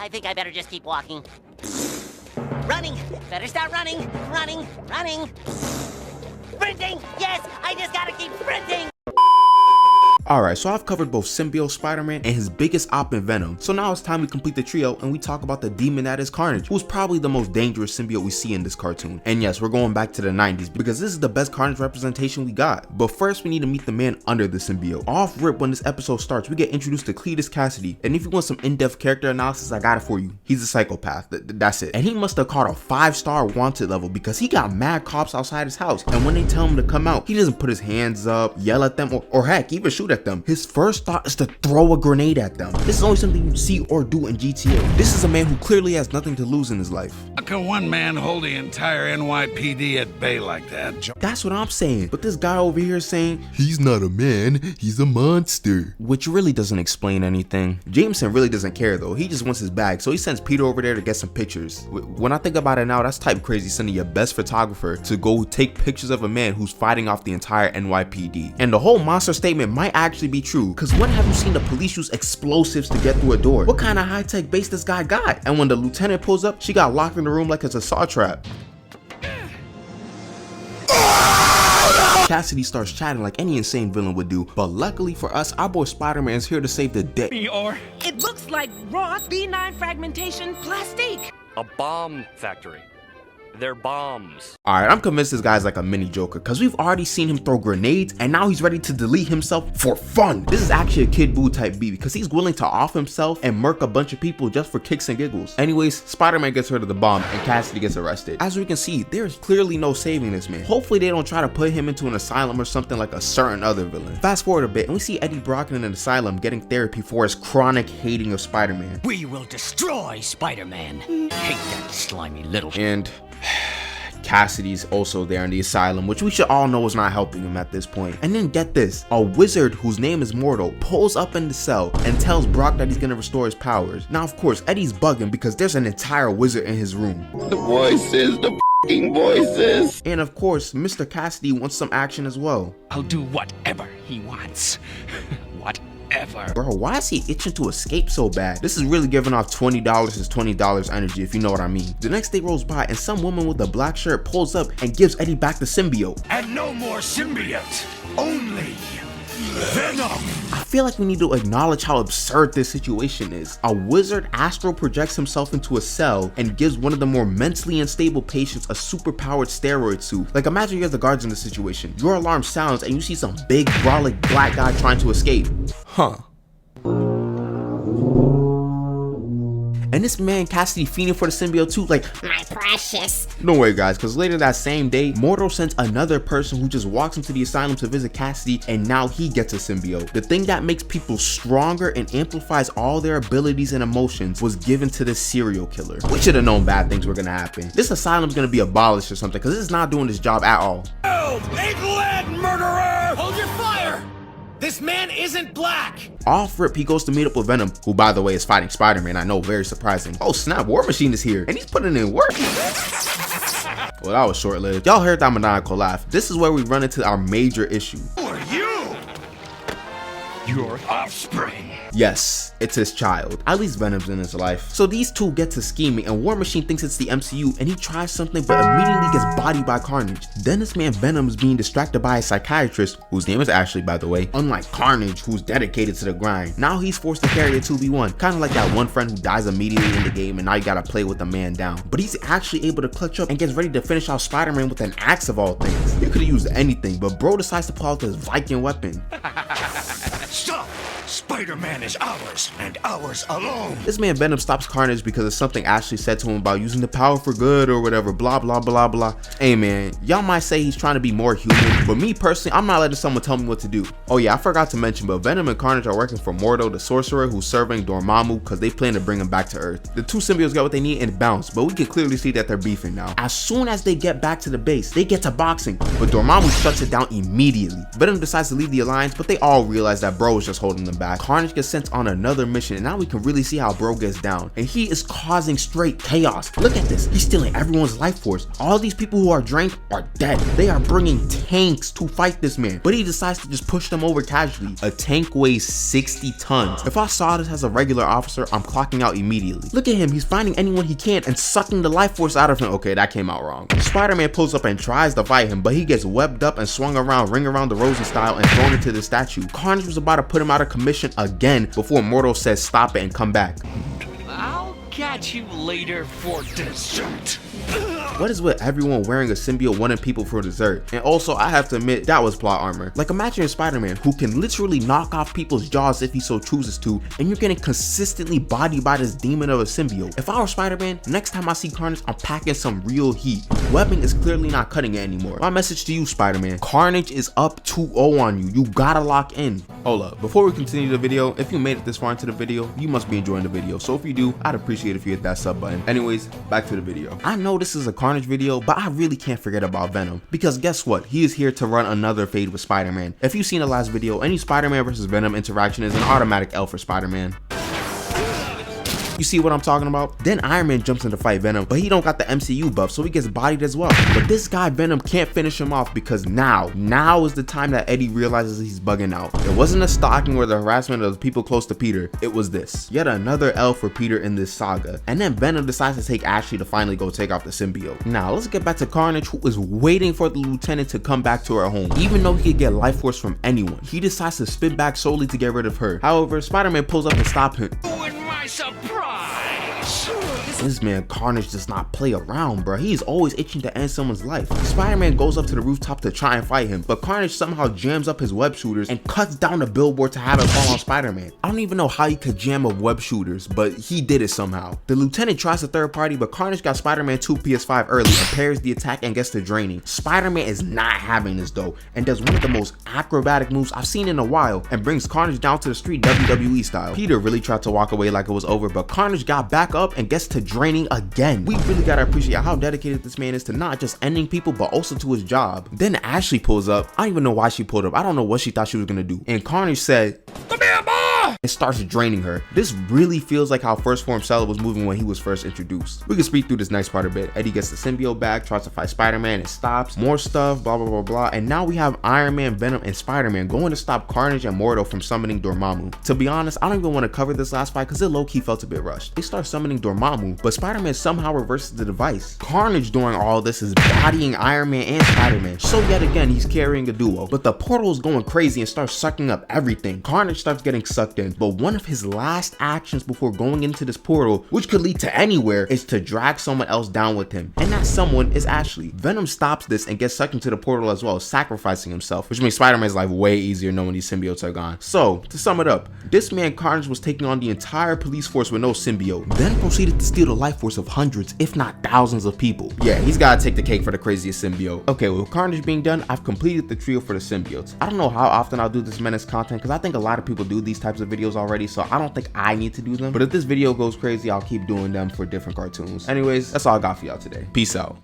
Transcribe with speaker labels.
Speaker 1: I think I better just keep walking. Running! Better start running! Running! Running! Sprinting! Yes! I just gotta keep sprinting!
Speaker 2: Alright, so I've covered both Symbiote Spider-Man and his biggest op in Venom. So now it's time we complete the trio and we talk about the demon that is Carnage, who's probably the most dangerous symbiote we see in this cartoon. And yes, we're going back to the 90s because this is the best Carnage representation we got. But first we need to meet the man under the symbiote. Off rip when this episode starts, we get introduced to Cletus Cassidy. And if you want some in-depth character analysis, I got it for you. He's a psychopath, that's it. And he must have caught a 5-star wanted level because he got mad cops outside his house. And when they tell him to come out, he doesn't put his hands up, yell at them, or heck, even shoot at them. His first thought is to throw a grenade at them. This is only something you see or do in GTA. This is a man who clearly has nothing to lose in his life.
Speaker 3: How can one man hold the entire NYPD at bay like that?
Speaker 2: That's what I'm saying. But this guy over here is saying, he's not a man, he's a monster. Which really doesn't explain anything. Jameson really doesn't care though. He just wants his bag. So he sends Peter over there to get some pictures. When I think about it now, that's type crazy sending your best photographer to go take pictures of a man who's fighting off the entire NYPD. And the whole monster statement might actually be true. Cause when have you seen the police use explosives to get through a door? What kind of high-tech base this guy got? And when the lieutenant pulls up, she got locked in the room like it's a saw trap. Cassidy starts chatting like any insane villain would do, but luckily for us, our boy Spider-Man is here to save the day.
Speaker 4: It looks like raw B9 fragmentation plastic.
Speaker 5: A bomb factory. They're bombs.
Speaker 2: Alright, I'm convinced this guy's like a mini Joker because we've already seen him throw grenades and now he's ready to delete himself for fun. This is actually a Kid Buu type B because he's willing to off himself and murk a bunch of people just for kicks and giggles. Anyways, Spider-Man gets rid of the bomb and Cassidy gets arrested. As we can see, there's clearly no saving this man. Hopefully they don't try to put him into an asylum or something like a certain other villain. Fast forward a bit and we see Eddie Brock in an asylum getting therapy for his chronic hating of Spider-Man.
Speaker 6: We will destroy Spider-Man. Hate that slimy little...
Speaker 2: And Cassidy's also there in the asylum, which we should all know is not helping him at this point. And then get this, a wizard whose name is Mortal pulls up in the cell and tells Brock that he's gonna restore his powers. Now of course Eddie's bugging because there's an entire wizard in his room.
Speaker 7: The voices, the f***ing voices.
Speaker 2: And of course Mr. Cassidy wants some action as well.
Speaker 6: I'll do whatever he wants. Whatever.
Speaker 2: Bro, why is he itching to escape so bad? This is really giving off $20 is $20 energy, if you know what I mean. The next day rolls by and some woman with a black shirt pulls up and gives Eddie back the symbiote.
Speaker 3: And no more symbiote, only Venom.
Speaker 2: I feel like we need to acknowledge how absurd this situation is. A wizard astral projects himself into a cell and gives one of the more mentally unstable patients a superpowered steroid suit. Like imagine you're the guards in the situation. Your alarm sounds and you see some big brolic black guy trying to escape. Huh. And this man Cassidy fiending for the symbiote too, like,
Speaker 1: My precious.
Speaker 2: don't worry guys, because later that same day, Mortal sends another person who just walks into the asylum to visit Cassidy and now he gets a symbiote. The thing that makes people stronger and amplifies all their abilities and emotions was given to this serial killer. We should have known bad things were gonna happen. This asylum's gonna be abolished or something because it's not doing its job at all.
Speaker 3: England, murderer!
Speaker 8: Hold your fire! This man isn't black!
Speaker 2: Off rip, he goes to meet up with Venom, who by the way is fighting Spider-Man. I know, very surprising. Oh snap, War Machine is here and he's putting in work. Well, that was short-lived. Y'all heard that maniacal laugh. This is where we run into our major issue.
Speaker 3: Who are you? Your offspring.
Speaker 2: Yes, it's his child. At least Venom's in his life. So these two get to scheming and War Machine thinks it's the MCU and he tries something but immediately gets bodied by Carnage. Then this man Venom is being distracted by a psychiatrist, whose name is Ashley by the way, unlike Carnage who's dedicated to the grind. Now he's forced to carry a 2v1, kind of like that one friend who dies immediately in the game and now you gotta play with a man down. But he's actually able to clutch up and gets ready to finish out Spider-Man with an axe of all things. You could have used anything, but bro decides to pull out this Viking weapon.
Speaker 3: Stop! Spider-Man is ours, and ours alone.
Speaker 2: This man Venom stops Carnage because of something Ashley said to him about using the power for good or whatever, blah blah blah blah. Hey man, y'all might say he's trying to be more human, but me personally, I'm not letting someone tell me what to do. Oh yeah, I forgot to mention, but Venom and Carnage are working for Mordo, the sorcerer who's serving Dormammu because they plan to bring him back to Earth. The two symbiotes got what they need and bounce, but we can clearly see that they're beefing now. As soon as they get back to the base, they get to boxing, but Dormammu shuts it down immediately. Venom decides to leave the alliance, but they all realize that bro is just holding them back. back, Carnage gets sent on another mission, and now we can really see how bro gets down. And he is causing straight chaos. Look at this. He's stealing everyone's life force. All these people who are drained are dead. They are bringing tanks to fight this man, but he decides to just push them over casually. A tank weighs 60 tons. If I saw this as a regular officer, I'm clocking out immediately. Look at him. He's finding anyone he can and sucking the life force out of him. Okay, that came out wrong. Spider-Man pulls up and tries to fight him, but he gets webbed up and swung around ring around the Rosie style and thrown into the statue. Carnage was about to put him out of commission again before Mortal says stop it and come back.
Speaker 6: I'll catch you later for dessert.
Speaker 2: What is with everyone wearing a symbiote wanting people for dessert? And also, I have to admit, that was plot armor. Like, imagine a Spider-Man who can literally knock off people's jaws if he so chooses to, and you're getting consistently bodied by this demon of a symbiote. If I were Spider-Man, next time I see Carnage, I'm packing some real heat. Webbing is clearly not cutting it anymore. My message to you, Spider-Man, Carnage is up 2-0 on you. You gotta lock in. Hold up, before we continue the video, if you made it this far into the video, you must be enjoying the video. So if you do, I'd appreciate if you hit that sub button. Anyways, back to the video. I know this is a Carnage video, but I really can't forget about Venom, because guess what? He is here to run another fade with Spider-Man. If you've seen the last video, any Spider-Man versus Venom interaction is an automatic L for Spider-Man. You see what I'm talking about? Then Iron Man jumps in to fight Venom, but he don't got the MCU buff, so he gets bodied as well. But this guy Venom can't finish him off, because now is the time that Eddie realizes he's bugging out. It wasn't a stalking or the harassment of the people close to Peter, it was this. Yet another L for Peter in this saga. And then Venom decides to take Ashley to finally go take off the symbiote. Now let's get back to Carnage, who is waiting for the lieutenant to come back to her home. Even though he could get life force from anyone, he decides to spin back solely to get rid of her. However, Spider-Man pulls up and stops him. This man Carnage does not play around, bro. He's always itching to end someone's life. Spider-Man goes up to the rooftop to try and fight him, but Carnage somehow jams up his web shooters and cuts down the billboard to have it fall on Spider-Man. I don't even know how he could jam up web shooters, but he did it somehow. The lieutenant tries a third party, but Carnage got Spider-Man 2 PS5 early and pairs the attack and gets the draining. Spider-Man is not having this though, and does one of the most acrobatic moves I've seen in a while and brings Carnage down to the street WWE style. Peter really tried to walk away like it was over, but Carnage got back up and gets to draining again. We really gotta appreciate how dedicated this man is to not just ending people but also to his job. Then Ashley pulls up. I don't even know why she pulled up. I don't know what she thought she was gonna do. And Carnage said, "Come here, boy!" and starts draining her. This really feels like how First Form Stella was moving when he was first introduced. We can speed through this next part a bit. Eddie gets the symbiote back, tries to fight Spider-Man, it stops. More stuff, blah blah blah blah. And now we have Iron Man, Venom, and Spider-Man going to stop Carnage and Mordo from summoning Dormammu. To be honest, I don't even want to cover this last fight because it low-key felt a bit rushed. They start summoning Dormammu, but Spider-Man somehow reverses the device. Carnage during all this is bodying Iron Man and Spider-Man, so yet again he's carrying a duo. But the portal is going crazy and starts sucking up everything. Carnage starts getting sucked in, but one of his last actions before going into this portal, which could lead to anywhere, is to drag someone else down with him, and that someone is Ashley. Venom stops this and gets sucked into the portal as well, sacrificing himself, which makes Spider-Man's life way easier knowing these symbiotes are gone. So to sum it up, this man Carnage was taking on the entire police force with no symbiote, then proceeded to steal the life force of hundreds, if not thousands of people. Yeah, he's gotta take the cake for the craziest symbiote. Okay, with Carnage being done, I've completed the trio for the symbiotes. I don't know how often I'll do this Menace content because I think a lot of people do these types of videos already, so I don't think I need to do them. But if this video goes crazy, I'll keep doing them for different cartoons. Anyways, that's all I got for y'all today. Peace out.